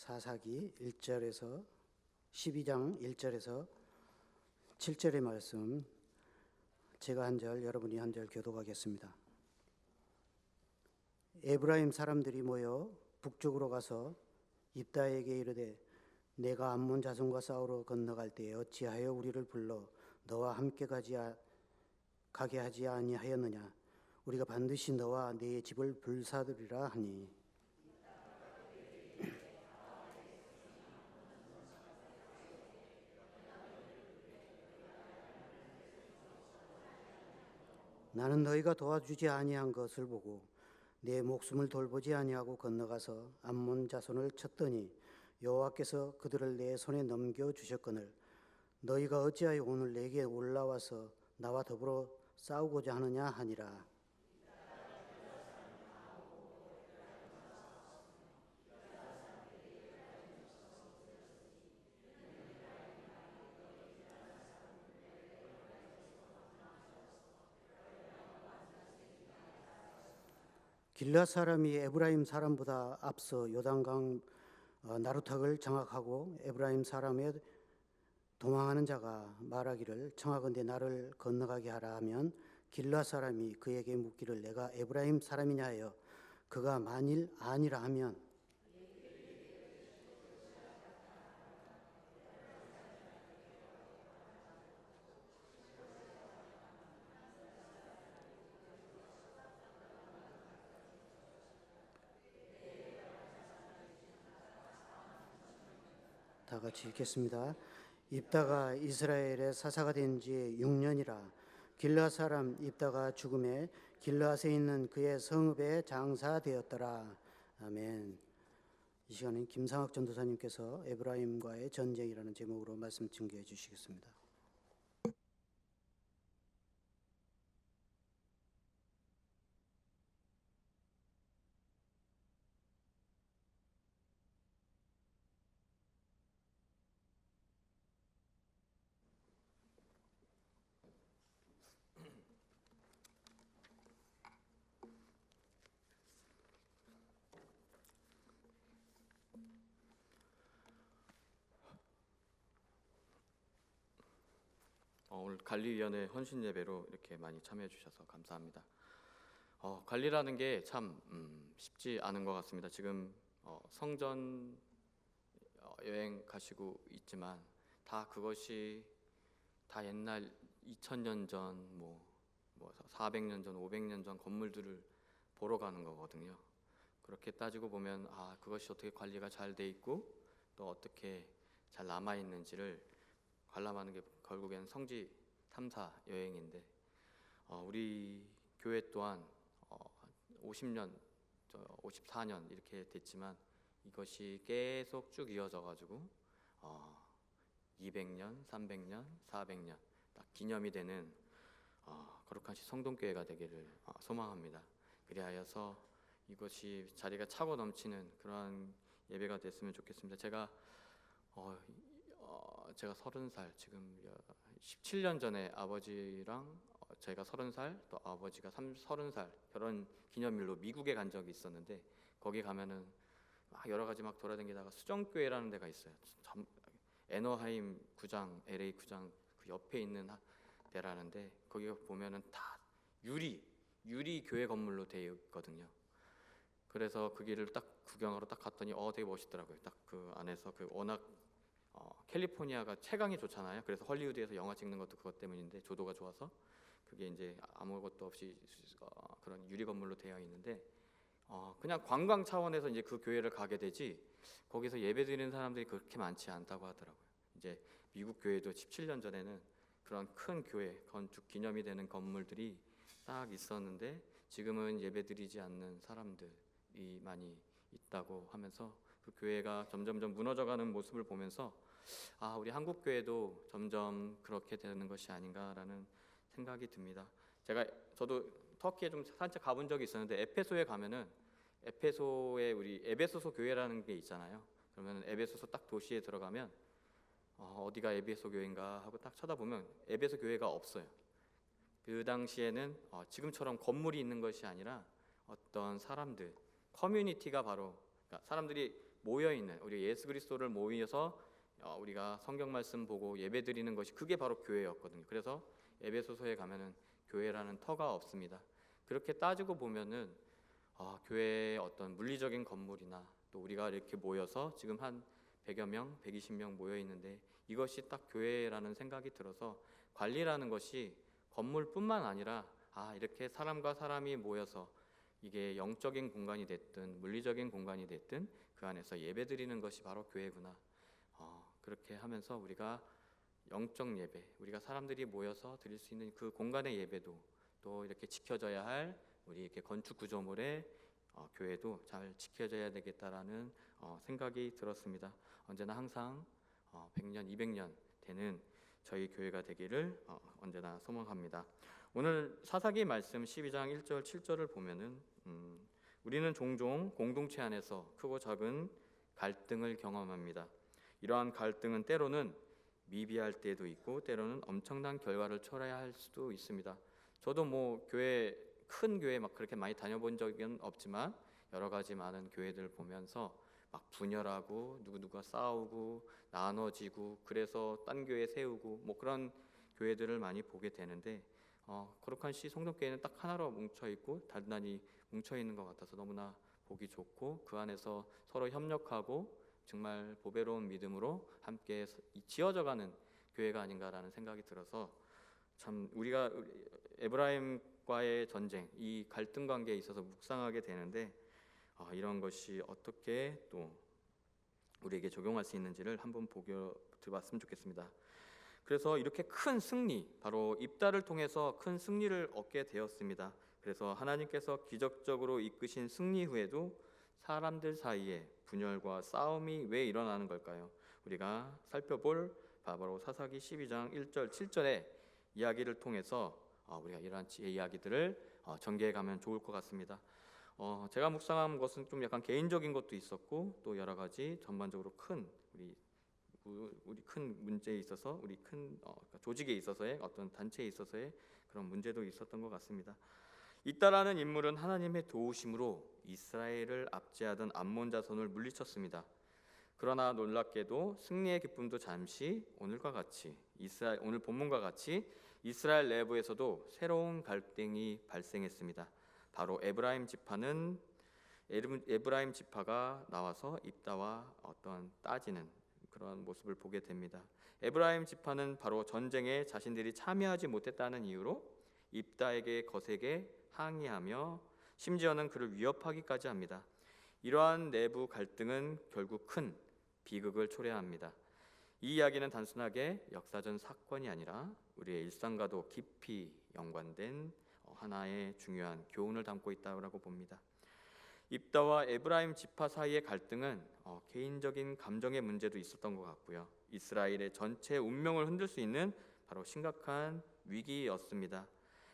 사사기 1절에서 12장 1절에서 7절의 말씀, 제가 한 절, 여러분이 한 절 교독하겠습니다. 에브라임 사람들이 모여 북쪽으로 가서 입다에게 이르되, 내가 암몬 자손과 싸우러 건너갈 때에 어찌하여 우리를 불러 너와 함께 가게 하지 아니하였느냐? 우리가 반드시 너와 네 집을 불사르리라 하니, 나는 너희가 도와주지 아니한 것을 보고 내 목숨을 돌보지 아니하고 건너가서 암몬 자손을 쳤더니 여호와께서 그들을 내 손에 넘겨 주셨거늘 너희가 어찌하여 오늘 내게 올라와서 나와 더불어 싸우고자 하느냐 하니라. 길앗 사람이 에브라임 사람보다 앞서 요단강 나루탁을 장악하고 에브라임 사람의 도망하는 자가 말하기를, 청하건대 나를 건너가게 하라 하면 길앗 사람이 그에게 묻기를, 내가 에브라임 사람이냐 하여 그가 만일 아니라 하면 다 같이 읽겠습니다. 입다가 이스라엘의 사사가 된 지 6년이라 길앗 사람 입다가 죽음에 길앗에 있는 그의 성읍에 장사되었더라. 아멘. 이 시간엔 김상학 전도사님께서 에브라임과의 전쟁이라는 제목으로 말씀 증거해 주시겠습니다. 오늘 관리위원회 헌신 예배로 이렇게 많이 참여해 주셔서 감사합니다. 관리라는 게 참 쉽지 않은 것 같습니다. 지금 성전 여행 가시고 있지만 다 그것이 다 옛날 2000년 전, 뭐 400년 전, 500년 전 건물들을 보러 가는 거거든요. 그렇게 따지고 보면 그것이 어떻게 관리가 잘 돼 있고 또 어떻게 잘 남아 있는지를 관람하는 게 결국엔 성지 탐사 여행인데, 우리 교회 또한 50년, 54년 이렇게 됐지만 이것이 계속 쭉 이어져 가지고 200년, 300년, 400년 딱 기념이 되는 거룩한 성동교회가 되기를 소망합니다. 그리하여서 이것이 자리가 차고 넘치는 그러한 예배가 됐으면 좋겠습니다. 제가 30살, 지금 17년 전에 아버지랑 제가 30살, 또 아버지가 30살 결혼 기념일로 미국에 간 적이 있었는데, 거기 가면은 여러 가지 막 돌아다니다가 수정교회라는 데가 있어요. 애너하임 구장, LA 구장 그 옆에 있는 데라는데, 거기 보면은 다 유리 교회 건물로 되어 있거든요. 그래서 그 길을 딱 구경하러 딱 갔더니 되게 멋있더라고요. 딱 그 안에서 워낙 캘리포니아가 채광이 좋잖아요. 그래서 헐리우드에서 영화 찍는 것도 그것 때문인데, 조도가 좋아서 그게 이제 아무것도 없이 그런 유리 건물로 되어 있는데, 그냥 관광 차원에서 이제 그 교회를 가게 되지 거기서 예배드리는 사람들이 그렇게 많지 않다고 하더라고요. 이제 미국 교회도 17년 전에는 그런 큰 교회 건축 기념이 되는 건물들이 딱 있었는데, 지금은 예배드리지 않는 사람들이 많이 있다고 하면서 그 교회가 점점점 무너져가는 모습을 보면서 우리 한국 교회도 점점 그렇게 되는 것이 아닌가라는 생각이 듭니다. 저도 터키에 좀 산책 가본 적이 있었는데, 에페소에 가면은 에페소에 우리 에베소서 교회라는 게 있잖아요. 그러면 에베소서 딱 도시에 들어가면 어디가 에베소 교회인가 하고 딱 쳐다보면 에베소 교회가 없어요. 그 당시에는 지금처럼 건물이 있는 것이 아니라 어떤 사람들, 커뮤니티가 바로, 그러니까 사람들이 모여 있는 우리 예수 그리스도를 모여서 우리가 성경 말씀 보고 예배 드리는 것이 그게 바로 교회였거든요. 그래서 에베소서에 가면은 교회라는 터가 없습니다. 그렇게 따지고 보면은 교회의 어떤 물리적인 건물이나 또 우리가 이렇게 모여서 지금 한 100여 명, 120명 모여 있는데 이것이 딱 교회라는 생각이 들어서 관리라는 것이 건물뿐만 아니라 이렇게 사람과 사람이 모여서 이게 영적인 공간이 됐든 물리적인 공간이 됐든 그 안에서 예배드리는 것이 바로 교회구나. 그렇게 하면서 우리가 영적 예배, 우리가 사람들이 모여서 드릴 수 있는 그 공간의 예배도 또 이렇게 지켜져야 할 우리 이렇게 건축 구조물의 교회도 잘 지켜져야 되겠다라는 생각이 들었습니다. 언제나 항상 100년, 200년 되는 저희 교회가 되기를 언제나 소망합니다. 오늘 사사기 말씀 12장 1절 7절을 보면은 우리는 종종 공동체 안에서 크고 작은 갈등을 경험합니다. 이러한 갈등은 때로는 미비할 때도 있고 때로는 엄청난 결과를 초래할 수도 있습니다. 저도 뭐 큰 교회 막 그렇게 많이 다녀본 적은 없지만 여러 가지 많은 교회들 보면서 막 분열하고 누구누가 싸우고 나눠지고 그래서 딴 교회 세우고 뭐 그런 교회들을 많이 보게 되는데 거룩한 성동교회는 딱 하나로 뭉쳐 있고 단단히 뭉쳐 있는 것 같아서 너무나 보기 좋고 그 안에서 서로 협력하고 정말 보배로운 믿음으로 함께 지어져가는 교회가 아닌가라는 생각이 들어서 참 우리가 에브라임과의 전쟁, 이 갈등 관계에 있어서 묵상하게 되는데 이런 것이 어떻게 또 우리에게 적용할 수 있는지를 한번 들어봤으면 좋겠습니다. 그래서 이렇게 큰 승리, 바로 입다를 통해서 큰 승리를 얻게 되었습니다. 그래서 하나님께서 기적적으로 이끄신 승리 후에도 사람들 사이에 분열과 싸움이 왜 일어나는 걸까요? 우리가 살펴볼 바로 사사기 12장 1절 7절의 이야기를 통해서 우리가 이러한 이야기들을 전개해 가면 좋을 것 같습니다. 제가 묵상한 것은 좀 약간 개인적인 것도 있었고 또 여러 가지 전반적으로 큰 우리 큰 문제에 있어서 우리 큰 조직에 있어서의 어떤 단체에 있어서의 그런 문제도 있었던 것 같습니다. 이따라는 인물은 하나님의 도우심으로 이스라엘을 압제하던 암몬 자손을 물리쳤습니다. 그러나 놀랍게도 승리의 기쁨도 잠시 오늘 본문과 같이 이스라엘 내부에서도 새로운 갈등이 발생했습니다. 바로 에브라임 지파가 나와서 입다와 어떤 따지는 그런 모습을 보게 됩니다. 에브라임 지파는 바로 전쟁에 자신들이 참여하지 못했다는 이유로 입다에게 거세게 항의하며 심지어는 그를 위협하기까지 합니다. 이러한 내부 갈등은 결국 큰 비극을 초래합니다. 이 이야기는 단순하게 역사적 사건이 아니라 우리의 일상과도 깊이 연관된 하나의 중요한 교훈을 담고 있다고 봅니다. 입다와 에브라임 지파 사이의 갈등은 개인적인 감정의 문제도 있었던 것 같고요. 이스라엘의 전체 운명을 흔들 수 있는 바로 심각한 위기였습니다.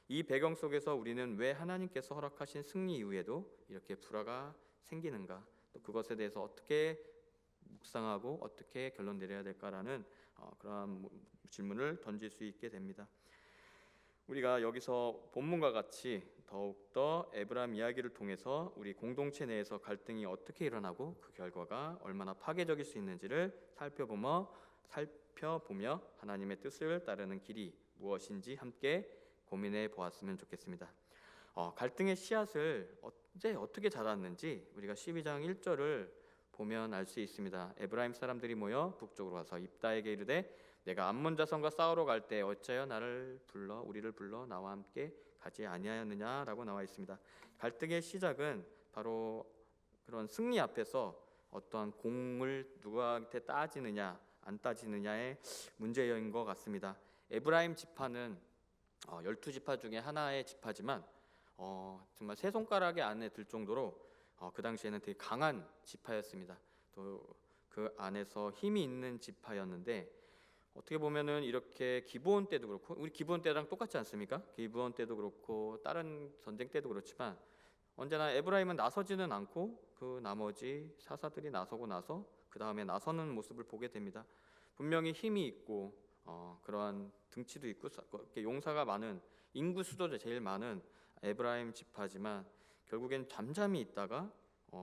이 배경 속에서 우리는 왜 하나님께서 허락하신 승리 이후에도 이렇게 불화가 생기는가, 또 그것에 대해서 어떻게 묵상하고 어떻게 결론 내려야 될까라는 그러한 질문을 던질 수 있게 됩니다. 우리가 여기서 본문과 같이 더욱더 에브라임 이야기를 통해서 우리 공동체 내에서 갈등이 어떻게 일어나고 그 결과가 얼마나 파괴적일 수 있는지를 살펴보며 하나님의 뜻을 따르는 길이 무엇인지 함께 고민해 보았으면 좋겠습니다. 갈등의 씨앗을 언제 어떻게 자랐는지 우리가 12장 1절을 보면 알 수 있습니다. 에브라임 사람들이 모여 북쪽으로 와서 입다에게 이르되 내가 암몬 자손과 싸우러 갈 때 어찌하여 우리를 불러 나와 함께 가지 아니하였느냐라고 나와 있습니다. 갈등의 시작은 바로 그런 승리 앞에서 어떠한 공을 누구한테 따지느냐 안 따지느냐의 문제인 것 같습니다. 에브라임 지파는 12지파 중에 하나의 지파지만 정말 세 손가락의 안에 들 정도로 그 당시에는 되게 강한 지파였습니다. 또 그 안에서 힘이 있는 지파였는데 어떻게 보면은 이렇게 기브온 때도 그렇고 우리 기브온 때랑 똑같지 않습니까? 기브온 때도 그렇고 다른 전쟁 때도 그렇지만 언제나 에브라임은 나서지는 않고 그 나머지 사사들이 나서고 나서 그 다음에 나서는 모습을 보게 됩니다. 분명히 힘이 있고 그러한 등치도 있고 이렇게 용사가 많은 인구 수도 제일 많은 에브라임 지파지만 결국엔 잠잠히 있다가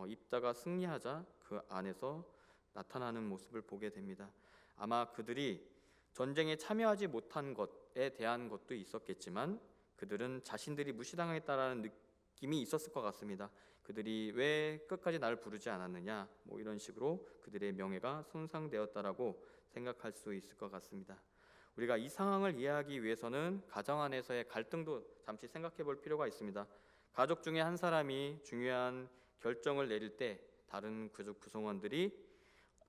입다가 승리하자 그 그 안에서 나타나는 모습을 보게 됩니다. 아마 그들이 전쟁에 참여하지 못한 것에 대한 것도 있었겠지만 그들은 자신들이 무시당했다라는 느낌이 있었을 것 같습니다. 그들이 왜 끝까지 나를 부르지 않았느냐, 뭐 이런 식으로 그들의 명예가 손상되었다라고 생각할 수 있을 것 같습니다. 우리가 이 상황을 이해하기 위해서는 가정 안에서의 갈등도 잠시 생각해 볼 필요가 있습니다. 가족 중에 한 사람이 중요한 결정을 내릴 때 다른 가족 구성원들이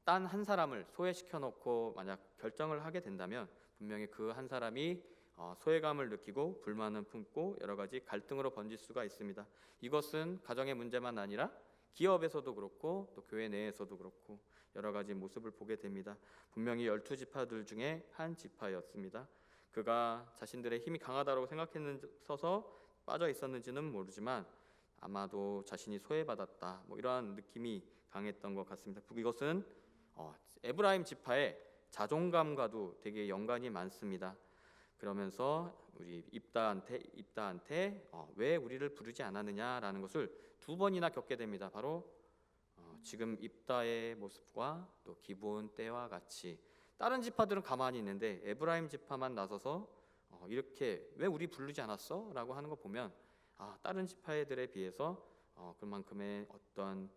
딴 한 사람을 소외시켜 놓고 만약 결정을 하게 된다면 분명히 그 한 사람이 소외감을 느끼고 불만을 품고 여러 가지 갈등으로 번질 수가 있습니다. 이것은 가정의 문제만 아니라 기업에서도 그렇고 또 교회 내에서도 그렇고 여러 가지 모습을 보게 됩니다. 분명히 12지파들 중에 한 지파였습니다. 그가 자신들의 힘이 강하다고 생각했어서 빠져 있었는지는 모르지만 아마도 자신이 소외받았다, 뭐 이러한 느낌이 강했던 것 같습니다. 이것은 에브라임 지파의 자존감과도 되게 연관이 많습니다. 그러면서 우리 입다한테 왜 우리를 부르지 않았느냐라는 것을 두 번이나 겪게 됩니다. 바로 지금 입다의 모습과 또 기브온 때와 같이 다른 지파들은 가만히 있는데 에브라임 지파만 나서서 이렇게 왜 우리 부르지 않았어? 라고 하는 거 보면 다른 지파들에 비해서 그만큼의 어떤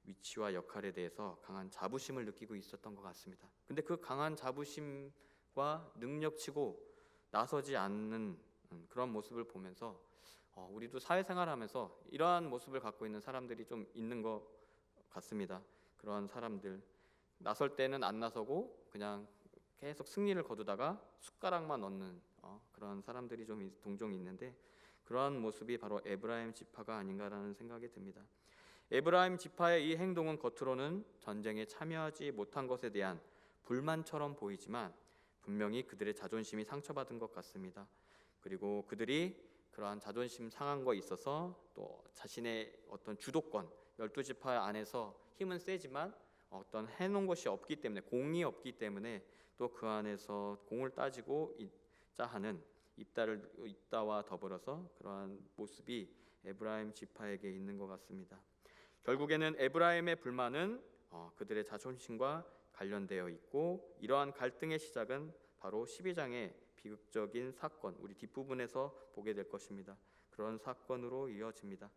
위치와 역할에 대해서 강한 자부심을 느끼고 있었던 것 같습니다. 근데 그 강한 자부심과 능력치고 나서지 않는 그런 모습을 보면서 우리도 사회생활하면서 이러한 모습을 갖고 있는 사람들이 좀 있는 것 같습니다. 그런 사람들 나설 때는 안 나서고 그냥 계속 승리를 거두다가 숟가락만 얻는 그런 사람들이 좀 종종 있는데 그러한 모습이 바로 에브라임 지파가 아닌가라는 생각이 듭니다. 에브라임 지파의 이 행동은 겉으로는 전쟁에 참여하지 못한 것에 대한 불만처럼 보이지만 분명히 그들의 자존심이 상처받은 것 같습니다. 그리고 그들이 그러한 자존심 상한 거에 있어서 또 자신의 어떤 주도권, 12지파 안에서 힘은 세지만 어떤 해놓은 것이 없기 때문에 공이 없기 때문에 또 그 안에서 공을 따지고 있자 하는 입다와 더불어서 그러한 모습이 에브라임 지파에게 있는 것 같습니다. 결국에는 에브라임의 불만은 그들의 자존심과 관련되어 있고 이러한 갈등의 시작은 바로 12장의 비극적인 사건, 우리 뒷부분에서 보게 될 것입니다. 그런 사건으로 이어집니다.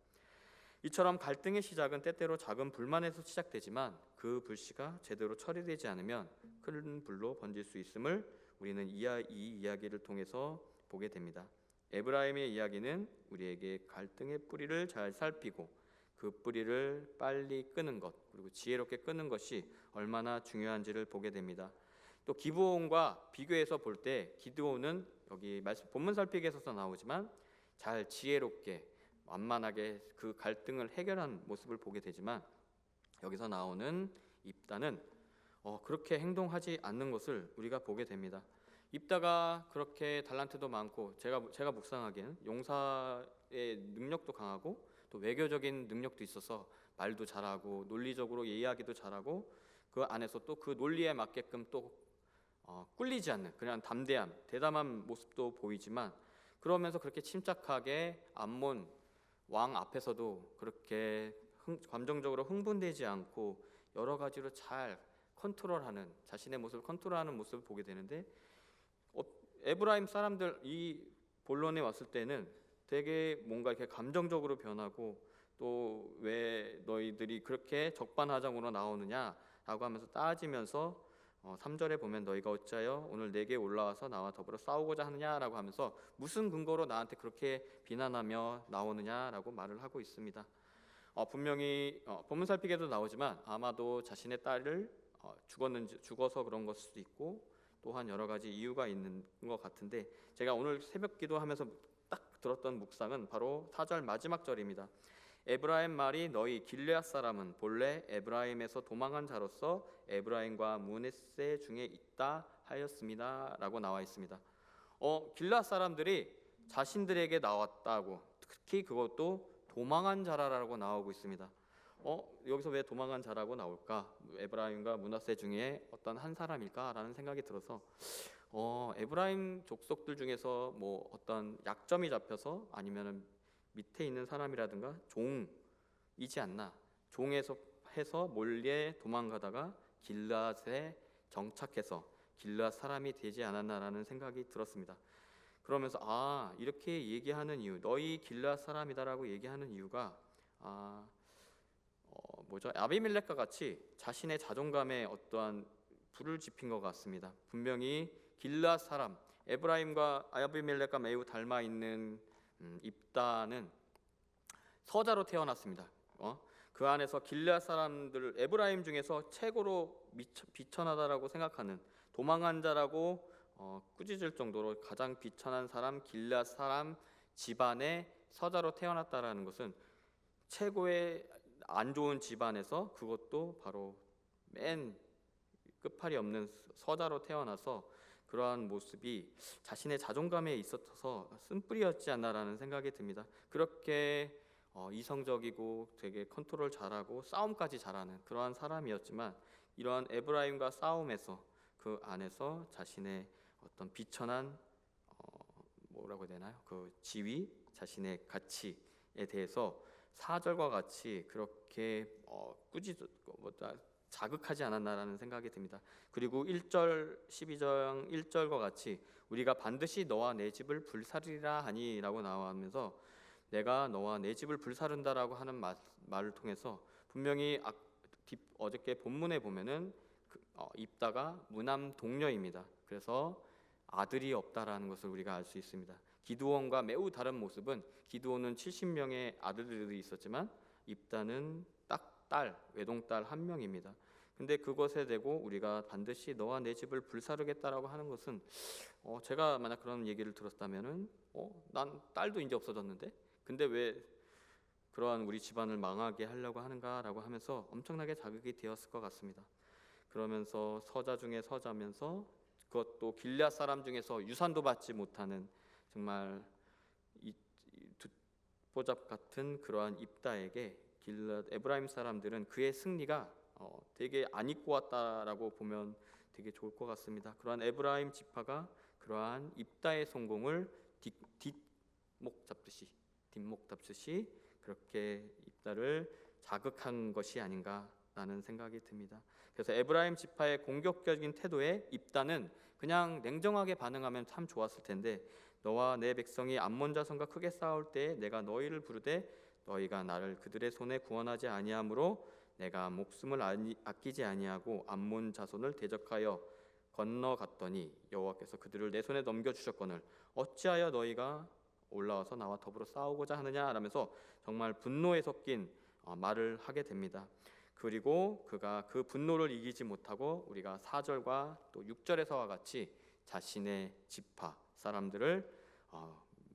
이처럼 갈등의 시작은 때때로 작은 불만에서 시작되지만 그 불씨가 제대로 처리되지 않으면 큰 불로 번질 수 있음을 우리는 이 이야기를 통해서 보게 됩니다. 에브라임의 이야기는 우리에게 갈등의 뿌리를 잘 살피고 그 뿌리를 빨리 끄는 것 그리고 지혜롭게 끄는 것이 얼마나 중요한지를 보게 됩니다. 또 기브온과 비교해서 볼 때 기드온은 여기 말씀 본문 살피기에서 나오지만 잘 지혜롭게 완만하게 그 갈등을 해결한 모습을 보게 되지만 여기서 나오는 입다는 그렇게 행동하지 않는 것을 우리가 보게 됩니다. 입다가 그렇게 달란트도 많고 제가 묵상하기에는 용사의 능력도 강하고 또 외교적인 능력도 있어서 말도 잘하고 논리적으로 이해하기도 잘하고 그 안에서 또 그 논리에 맞게끔 또 꿀리지 않는 그냥 담대함, 대담한 모습도 보이지만 그러면서 그렇게 침착하게 암몬 왕 앞에서도 그렇게 감정적으로 흥분되지 않고 여러 가지로 잘 컨트롤하는 자신의 모습을 컨트롤하는 모습을 보게 되는데 에브라임 사람들 이 본론에 왔을 때는 되게 뭔가 이렇게 감정적으로 변하고 또 왜 너희들이 그렇게 적반하장으로 나오느냐라고 하면서 따지면서 3절에 보면 너희가 어찌하여 오늘 내게 올라와서 나와 더불어 싸우고자 하느냐라고 하면서 무슨 근거로 나한테 그렇게 비난하며 나오느냐라고 말을 하고 있습니다. 분명히 본문 살피기에도 나오지만 아마도 자신의 딸을 죽어서 그런 것일 수도 있고 또한 여러 가지 이유가 있는 것 같은데 제가 오늘 새벽 기도하면서 딱 들었던 묵상은 바로 4절 마지막 절입니다. 에브라임 말이 너희 길르앗 사람은 본래 에브라임에서 도망한 자로서 에브라임과 므낫세 중에 있다 하였습니다 라고 나와 있습니다. 길르앗 사람들이 자신들에게 나왔다고 특히 그것도 도망한 자라라고 나오고 있습니다. 여기서 왜 도망한 자라고 나올까? 에브라임과 므낫세 중에 어떤 한 사람일까라는 생각이 들어서 에브라임 족속들 중에서 뭐 어떤 약점이 잡혀서 아니면은 밑에 있는 사람이라든가 종이지 않나, 종에서 해서 몰래 도망가다가 길앗에 정착해서 길앗 사람이 되지 않았나라는 생각이 들었습니다. 그러면서 이렇게 얘기하는 이유, 너희 길앗 사람이다라고 얘기하는 이유가 아비멜렉과 같이 자신의 자존감에 어떠한 불을 지핀 것 같습니다. 분명히 길앗 사람, 에브라임과 아비멜렉과 매우 닮아 있는 입다는 서자로 태어났습니다. 그 안에서 길앗 사람들, 에브라임 중에서 최고로 비천하다라고 생각하는, 도망한 자라고 꾸짖을 정도로 가장 비천한 사람, 길앗 사람 집안의 서자로 태어났다라는 것은 최고의 안 좋은 집안에서, 그것도 바로 맨 끝팔이 없는 서자로 태어나서 그러한 모습이 자신의 자존감에 있어서 쓴뿌리였지 않나라는 생각이 듭니다. 그렇게 이성적이고 되게 컨트롤 잘하고 싸움까지 잘하는 그러한 사람이었지만, 이러한 에브라임과 싸움에서 그 안에서 자신의 어떤 비천한 뭐라고 해야 되나요? 그 지위, 자신의 가치에 대해서 4절과 같이 그렇게 자극하지 않았나라는 생각이 듭니다. 그리고 1절, 12장 1절과 같이 우리가 반드시 너와 내 집을 불사르리라 하니라고 나오면서 내가 너와 내 집을 불사른다라고 하는 말을 통해서 분명히 어저께 본문에 보면은 입다가 무남 동녀입니다. 그래서 아들이 없다라는 것을 우리가 알 수 있습니다. 기드온과 매우 다른 모습은, 기드온은 70명의 아들들이 있었지만 입다는 딱 외동딸 한 명입니다. 근데 그것에 대고 우리가 반드시 너와 내 집을 불사르겠다라고 하는 것은 제가 만약 그런 얘기를 들었다면은 난 딸도 이제 없어졌는데 근데 왜 그러한 우리 집안을 망하게 하려고 하는가라고 하면서 엄청나게 자극이 되었을 것 같습니다. 그러면서 서자 중에 서자면서, 그것도 길앗 사람 중에서 유산도 받지 못하는 정말 듣보잡 같은 그러한 입다에게 에브라임 사람들은 그의 승리가 되게 안 입고 왔다라고 보면 되게 좋을 것 같습니다. 그러한 에브라임 지파가 그러한 입다의 성공을 뒷목 잡듯이 그렇게 입다를 자극한 것이 아닌가라는 생각이 듭니다. 그래서 에브라임 지파의 공격적인 태도에 입다는 그냥 냉정하게 반응하면 참 좋았을 텐데, 너와 내 백성이 암몬 자손과 크게 싸울 때에 내가 너희를 부르되 너희가 나를 그들의 손에 구원하지 아니하므로 내가 목숨을 아끼지 아니하고 암몬 자손을 대적하여 건너갔더니 여호와께서 그들을 내 손에 넘겨주셨거늘 어찌하여 너희가 올라와서 나와 더불어 싸우고자 하느냐 라면서 정말 분노에 섞인 말을 하게 됩니다. 그리고 그가 그 분노를 이기지 못하고 우리가 4절과 또 6절에서와 같이 자신의 지파 사람들을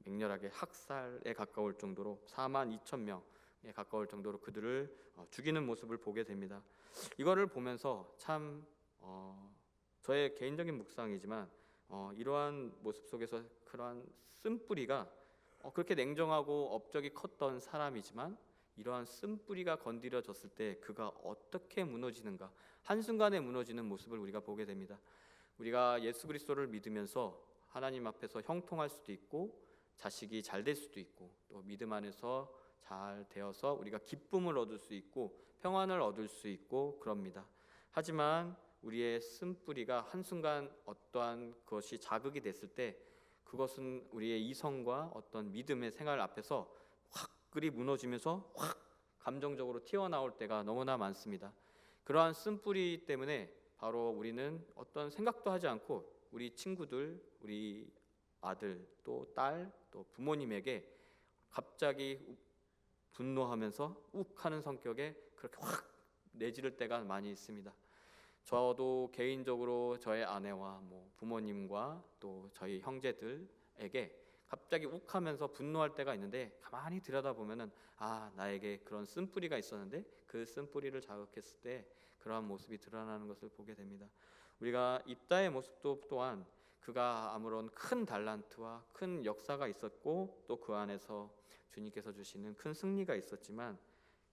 맹렬하게 학살에 가까울 정도로 42,000명에 가까울 정도로 그들을 죽이는 모습을 보게 됩니다. 이거를 보면서 참 저의 개인적인 묵상이지만 이러한 모습 속에서 그러한 쓴뿌리가 그렇게 냉정하고 업적이 컸던 사람이지만 이러한 쓴뿌리가 건드려졌을 때 그가 어떻게 무너지는가, 한순간에 무너지는 모습을 우리가 보게 됩니다. 우리가 예수 그리스도를 믿으면서 하나님 앞에서 형통할 수도 있고 자식이 잘 될 수도 있고 또 믿음 안에서 잘 되어서 우리가 기쁨을 얻을 수 있고 평안을 얻을 수 있고 그럽니다. 하지만 우리의 쓴뿌리가 한순간 어떠한 것이 자극이 됐을 때 그것은 우리의 이성과 어떤 믿음의 생활 앞에서 확 그리 무너지면서 확 감정적으로 튀어나올 때가 너무나 많습니다. 그러한 쓴뿌리 때문에 바로 우리는 어떤 생각도 하지 않고 우리 친구들, 우리 아들, 또 딸, 또 부모님에게 갑자기 분노하면서 욱하는 성격에 그렇게 확 내지를 때가 많이 있습니다. 저도 개인적으로 저의 아내와 부모님과 또 저희 형제들에게 갑자기 욱하면서 분노할 때가 있는데 가만히 들여다보면은 나에게 그런 쓴뿌리가 있었는데 그 쓴뿌리를 자극했을 때 그러한 모습이 드러나는 것을 보게 됩니다. 우리가 입다의 모습도 또한 그가 아무런 큰 달란트와 큰 역사가 있었고 또 그 안에서 주님께서 주시는 큰 승리가 있었지만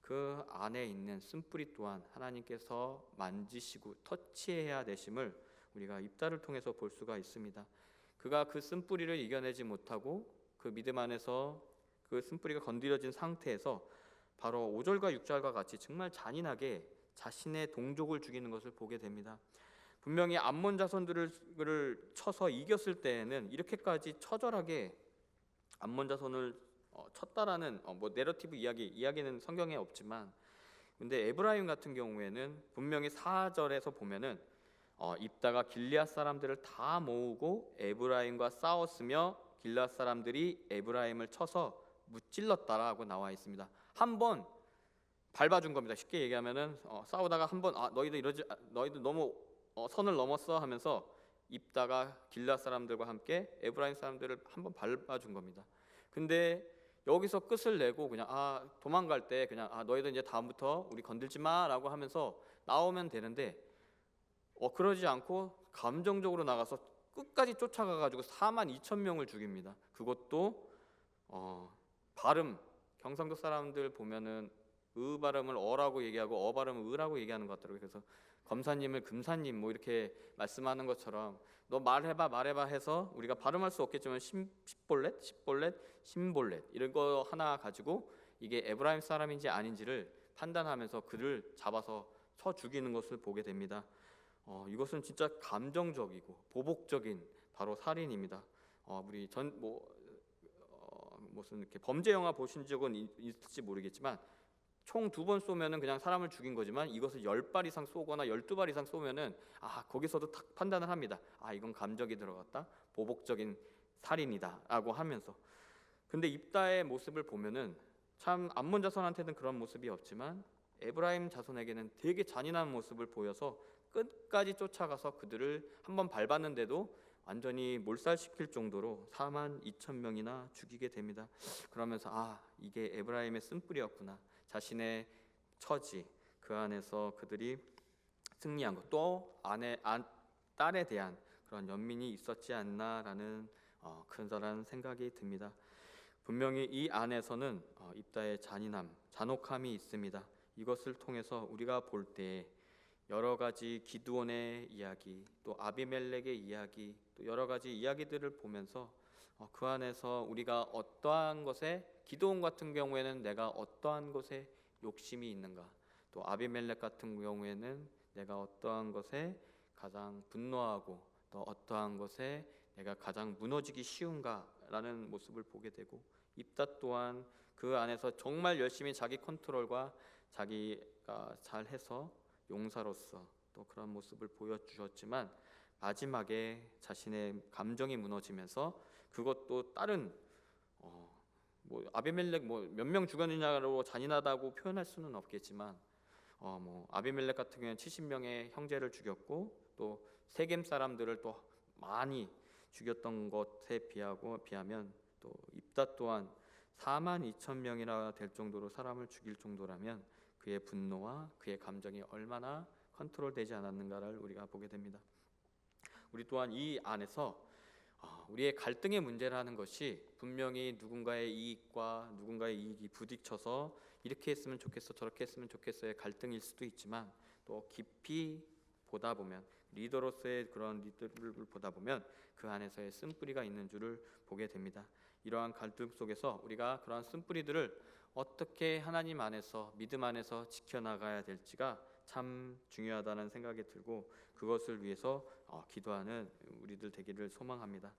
그 안에 있는 쓴뿌리 또한 하나님께서 만지시고 터치해야 되심을 우리가 입다를 통해서 볼 수가 있습니다. 그가 그 쓴뿌리를 이겨내지 못하고 그 믿음 안에서 그 쓴뿌리가 건드려진 상태에서 바로 5절과 6절과 같이 정말 잔인하게 자신의 동족을 죽이는 것을 보게 됩니다. 분명히 암몬 자손들을 쳐서 이겼을 때에는 이렇게까지 처절하게 암몬 자손을 쳤다라는 뭐 내러티브 이야기는 성경에 없지만, 근데 에브라임 같은 경우에는 분명히 4절에서 보면은 입다가 길르앗 사람들을 다 모으고 에브라임과 싸웠으며 길르앗 사람들이 에브라임을 쳐서 무찔렀다라고 나와 있습니다. 한번 밟아준 겁니다. 쉽게 얘기하면은 싸우다가 한번 너희들 너무 선을 넘었어 하면서 입다가 길르앗 사람들과 함께 에브라임 사람들을 한번 밟아준 겁니다. 근데 여기서 끝을 내고 그냥 도망갈 때 그냥 너희들 이제 다음부터 우리 건들지 마라고 하면서 나오면 되는데, 그러지 않고 감정적으로 나가서 끝까지 쫓아가 가지고 42,000명을 죽입니다. 그것도 발음, 경상도 사람들 보면은 의 발음을 어라고 얘기하고 어 발음을 의라고 얘기하는 것 같더라고요. 그래서 검사님을 금사님 뭐 이렇게 말씀하는 것처럼 너 말해봐 해서 우리가 발음할 수 없겠지만 십볼렛, 신볼렛 이런 거 하나 가지고 이게 에브라임 사람인지 아닌지를 판단하면서 그를 잡아서 쳐 죽이는 것을 보게 됩니다. 이것은 진짜 감정적이고 보복적인 바로 살인입니다. 우리 무슨 이렇게 범죄 영화 보신 적은 있을지 모르겠지만 총 2번 쏘면은 그냥 사람을 죽인 거지만 이것을 10발 이상 쏘거나 12발 이상 쏘면은 거기서도 탁 판단을 합니다. 이건 감정이 들어갔다, 보복적인 살인이다라고 하면서. 근데 입다의 모습을 보면은 참 암몬 자손한테는 그런 모습이 없지만 에브라임 자손에게는 되게 잔인한 모습을 보여서 끝까지 쫓아가서 그들을 한번 밟았는데도 완전히 몰살시킬 정도로 42,000명이나 죽이게 됩니다. 그러면서 이게 에브라임의 쓴뿌리였구나. 자신의 처지 그 안에서 그들이 승리한 것, 또 딸에 대한 그런 연민이 있었지 않나라는 큰절한 생각이 듭니다. 분명히 이 안에서는 입다의 잔인함, 잔혹함이 있습니다. 이것을 통해서 우리가 볼 때 여러 가지 기드온의 이야기, 또 아비멜렉의 이야기, 또 여러 가지 이야기들을 보면서 그 안에서 우리가 어떠한 것에, 기드온 같은 경우에는 내가 어떠한 것에 욕심이 있는가, 또 아비멜렉 같은 경우에는 내가 어떠한 것에 가장 분노하고 또 어떠한 것에 내가 가장 무너지기 쉬운가라는 모습을 보게 되고, 입다 또한 그 안에서 정말 열심히 자기 컨트롤과 자기가 잘해서 용사로서 또 그런 모습을 보여주셨지만 마지막에 자신의 감정이 무너지면서, 그것도 다른 아비멜렉 몇 명 죽였느냐로 잔인하다고 표현할 수는 없겠지만 아비멜렉 같은 경우는 70명의 형제를 죽였고 또 세겜 사람들을 또 많이 죽였던 것에 비하면 또 입다 또한 42,000명이나 될 정도로 사람을 죽일 정도라면 그의 분노와 그의 감정이 얼마나 컨트롤되지 않았는가를 우리가 보게 됩니다. 우리 또한 이 안에서 우리의 갈등의 문제라는 것이 분명히 누군가의 이익과 누군가의 이익이 부딪혀서 이렇게 했으면 좋겠어 저렇게 했으면 좋겠어의 갈등일 수도 있지만, 또 깊이 보다 보면 리더로서의 그런 리더를 보다 보면 그 안에서의 쓴뿌리가 있는 줄을 보게 됩니다. 이러한 갈등 속에서 우리가 그러한 쓴뿌리들을 어떻게 하나님 안에서 믿음 안에서 지켜나가야 될지가 참 중요하다는 생각이 들고, 그것을 위해서 기도하는 우리들 되기를 소망합니다.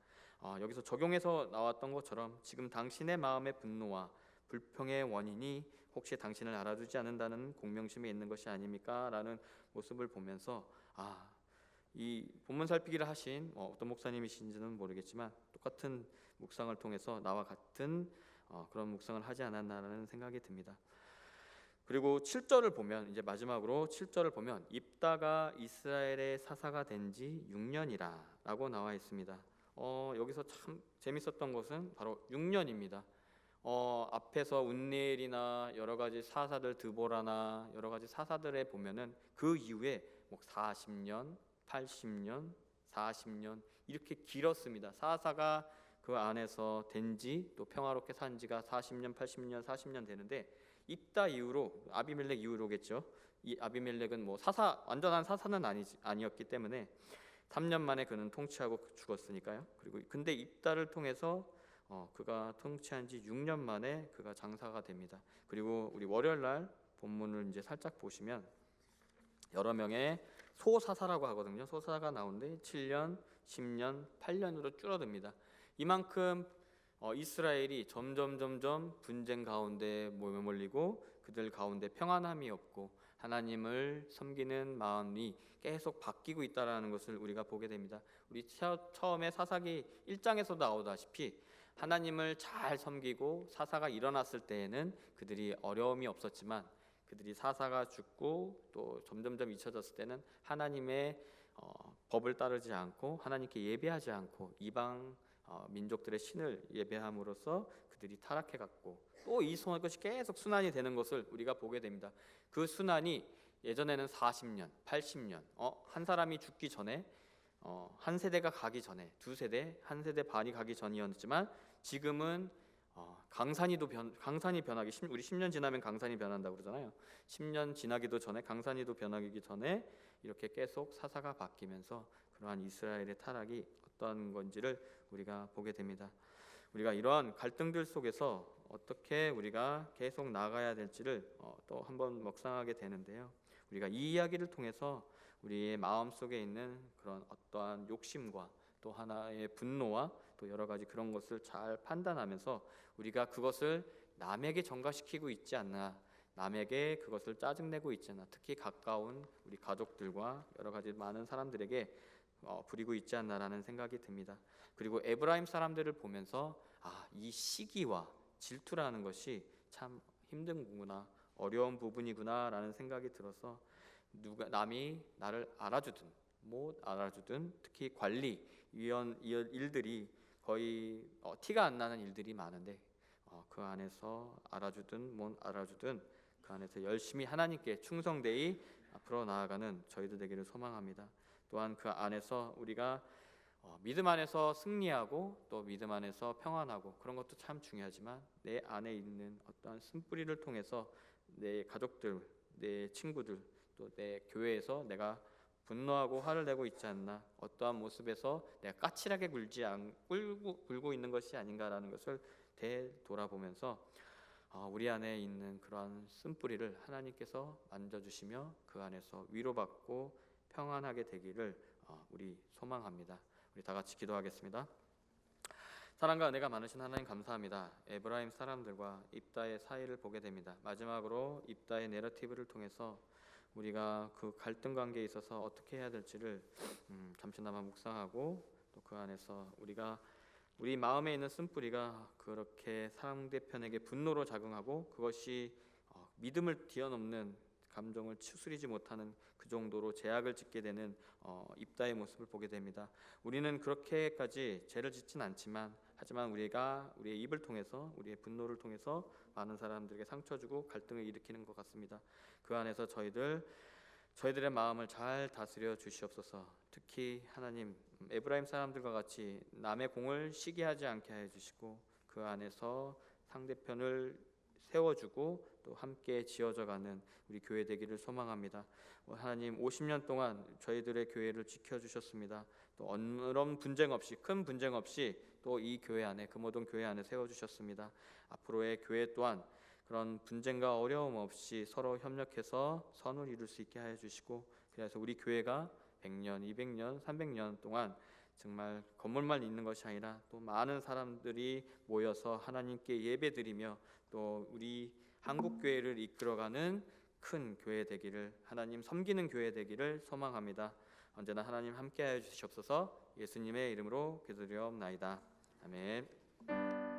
여기서 적용해서 나왔던 것처럼 지금 당신의 마음의 분노와 불평의 원인이 혹시 당신을 알아주지 않는다는 공명심에 있는 것이 아닙니까? 라는 모습을 보면서 이 본문 살피기를 하신 어떤 목사님이신지는 모르겠지만 똑같은 묵상을 통해서 나와 같은 그런 묵상을 하지 않았나라는 생각이 듭니다. 그리고 7절을 보면, 이제 마지막으로 7절을 보면 입다가 이스라엘의 사사가 된 지 6년이라 라고 나와 있습니다. 여기서 참 재밌었던 것은 바로 6년입니다. 앞에서 운니엘이나 여러 가지 사사들, 드보라나 여러 가지 사사들에 보면은 그 이후에 40년, 80년, 40년 이렇게 길었습니다. 사사가 그 안에서 된지 또 평화롭게 산 지가 40년, 80년, 40년 되는데, 입다 이후로, 아비멜렉 이후로겠죠. 이 아비멜렉은 완전한 사사는 아니었기 때문에 3년 만에 그는 통치하고 죽었으니까요. 그리고 근데 입다를 통해서 그가 통치한 지 6년 만에 그가 장사가 됩니다. 그리고 우리 월요일 날 본문을 이제 살짝 보시면 여러 명의 소사사라고 하거든요. 소사가 나오는데 7년, 10년, 8년으로 줄어듭니다. 이만큼 이스라엘이 점점 분쟁 가운데 몰리고 그들 가운데 평안함이 없고 하나님을 섬기는 마음이 계속 바뀌고 있다라는 것을 우리가 보게 됩니다. 우리 처음에 사사기 1장에서 나오다시피 하나님을 잘 섬기고 사사가 일어났을 때에는 그들이 어려움이 없었지만 그들이 사사가 죽고 또 점점 잊혀졌을 때는 하나님의 법을 따르지 않고 하나님께 예배하지 않고 이방 민족들의 신을 예배함으로써 그들이 타락해 갔고 또 이 것이 계속 순환이 되는 것을 우리가 보게 됩니다. 그 순환이 예전에는 40년, 80년 한 사람이 죽기 전에 한 세대가 가기 전에 두 세대, 한 세대 반이 가기 전이었지만 지금은 강산이 변하기 우리 10년 지나면 강산이 변한다고 그러잖아요. 10년 지나기도 전에 강산이도 변하기 전에 이렇게 계속 사사가 바뀌면서 그러한 이스라엘의 타락이 어떤 건지를 우리가 보게 됩니다. 우리가 이러한 갈등들 속에서 어떻게 우리가 계속 나가야 될지를 또 한번 묵상하게 되는데요. 우리가 이 이야기를 통해서 우리의 마음 속에 있는 그런 어떠한 욕심과 또 하나의 분노와 또 여러 가지 그런 것을 잘 판단하면서 우리가 그것을 남에게 전가시키고 있지 않나, 남에게 그것을 짜증내고 있지 않나, 특히 가까운 우리 가족들과 여러 가지 많은 사람들에게 부리고 있지 않나라는 생각이 듭니다. 그리고 에브라임 사람들을 보면서 이 시기와 질투라는 것이 참 힘든 부분이구나, 어려운 부분이구나라는 생각이 들어서 남이 나를 알아주든 못 알아주든 특히 관리 이런 일들이 거의 티가 안 나는 일들이 많은데 그 안에서 알아주든 못 알아주든 그 안에서 열심히 하나님께 충성되이 앞으로 나아가는 저희들 되기를 소망합니다. 또한 그 안에서 우리가 믿음 안에서 승리하고 또 믿음 안에서 평안하고 그런 것도 참 중요하지만 내 안에 있는 어떠한 쓴뿌리를 통해서 내 가족들, 내 친구들 또 내 교회에서 내가 분노하고 화를 내고 있지 않나, 어떠한 모습에서 내가 까칠하게 굴고 있는 것이 아닌가라는 것을 되돌아보면서 우리 안에 있는 그러한 쓴뿌리를 하나님께서 만져주시며 그 안에서 위로받고 평안하게 되기를 우리 소망합니다. 우리 다 같이 기도하겠습니다. 사랑과 은혜가 많으신 하나님 감사합니다. 에브라임 사람들과 입다의 사이를 보게 됩니다. 마지막으로 입다의 내러티브를 통해서 우리가 그 갈등 관계에 있어서 어떻게 해야 될지를 잠시나마 묵상하고 또 그 안에서 우리 마음에 있는 쓴뿌리가 그렇게 상대편에게 분노로 작용하고 그것이 믿음을 뛰어넘는 감정을 추스리지 못하는 그 정도로 제약을 짓게 되는 입다의 모습을 보게 됩니다. 우리는 그렇게까지 죄를 짓진 않지만 하지만 우리가 우리의 입을 통해서 우리의 분노를 통해서 많은 사람들에게 상처 주고 갈등을 일으키는 것 같습니다. 그 안에서 저희들의 마음을 잘 다스려 주시옵소서. 특히 하나님 에브라임 사람들과 같이 남의 공을 시기하지 않게 해 주시고 그 안에서 상대편을 세워주고 또 함께 지어져가는 우리 교회 되기를 소망합니다. 하나님 50년 동안 저희들의 교회를 지켜주셨습니다. 또 아무런 분쟁 없이 큰 분쟁 없이 또 이 교회 안에 금호동 교회 안에 세워주셨습니다. 앞으로의 교회 또한 그런 분쟁과 어려움 없이 서로 협력해서 선을 이룰 수 있게 하여 주시고 그래서 우리 교회가 100년, 200년, 300년 동안 정말 건물만 있는 것이 아니라 또 많은 사람들이 모여서 하나님께 예배드리며 또 우리 한국 교회를 이끌어가는 큰 교회 되기를 하나님 섬기는 교회 되기를 소망합니다. 언제나 하나님 함께하여 주시옵소서. 예수님의 이름으로 기도드리옵나이다. 아멘.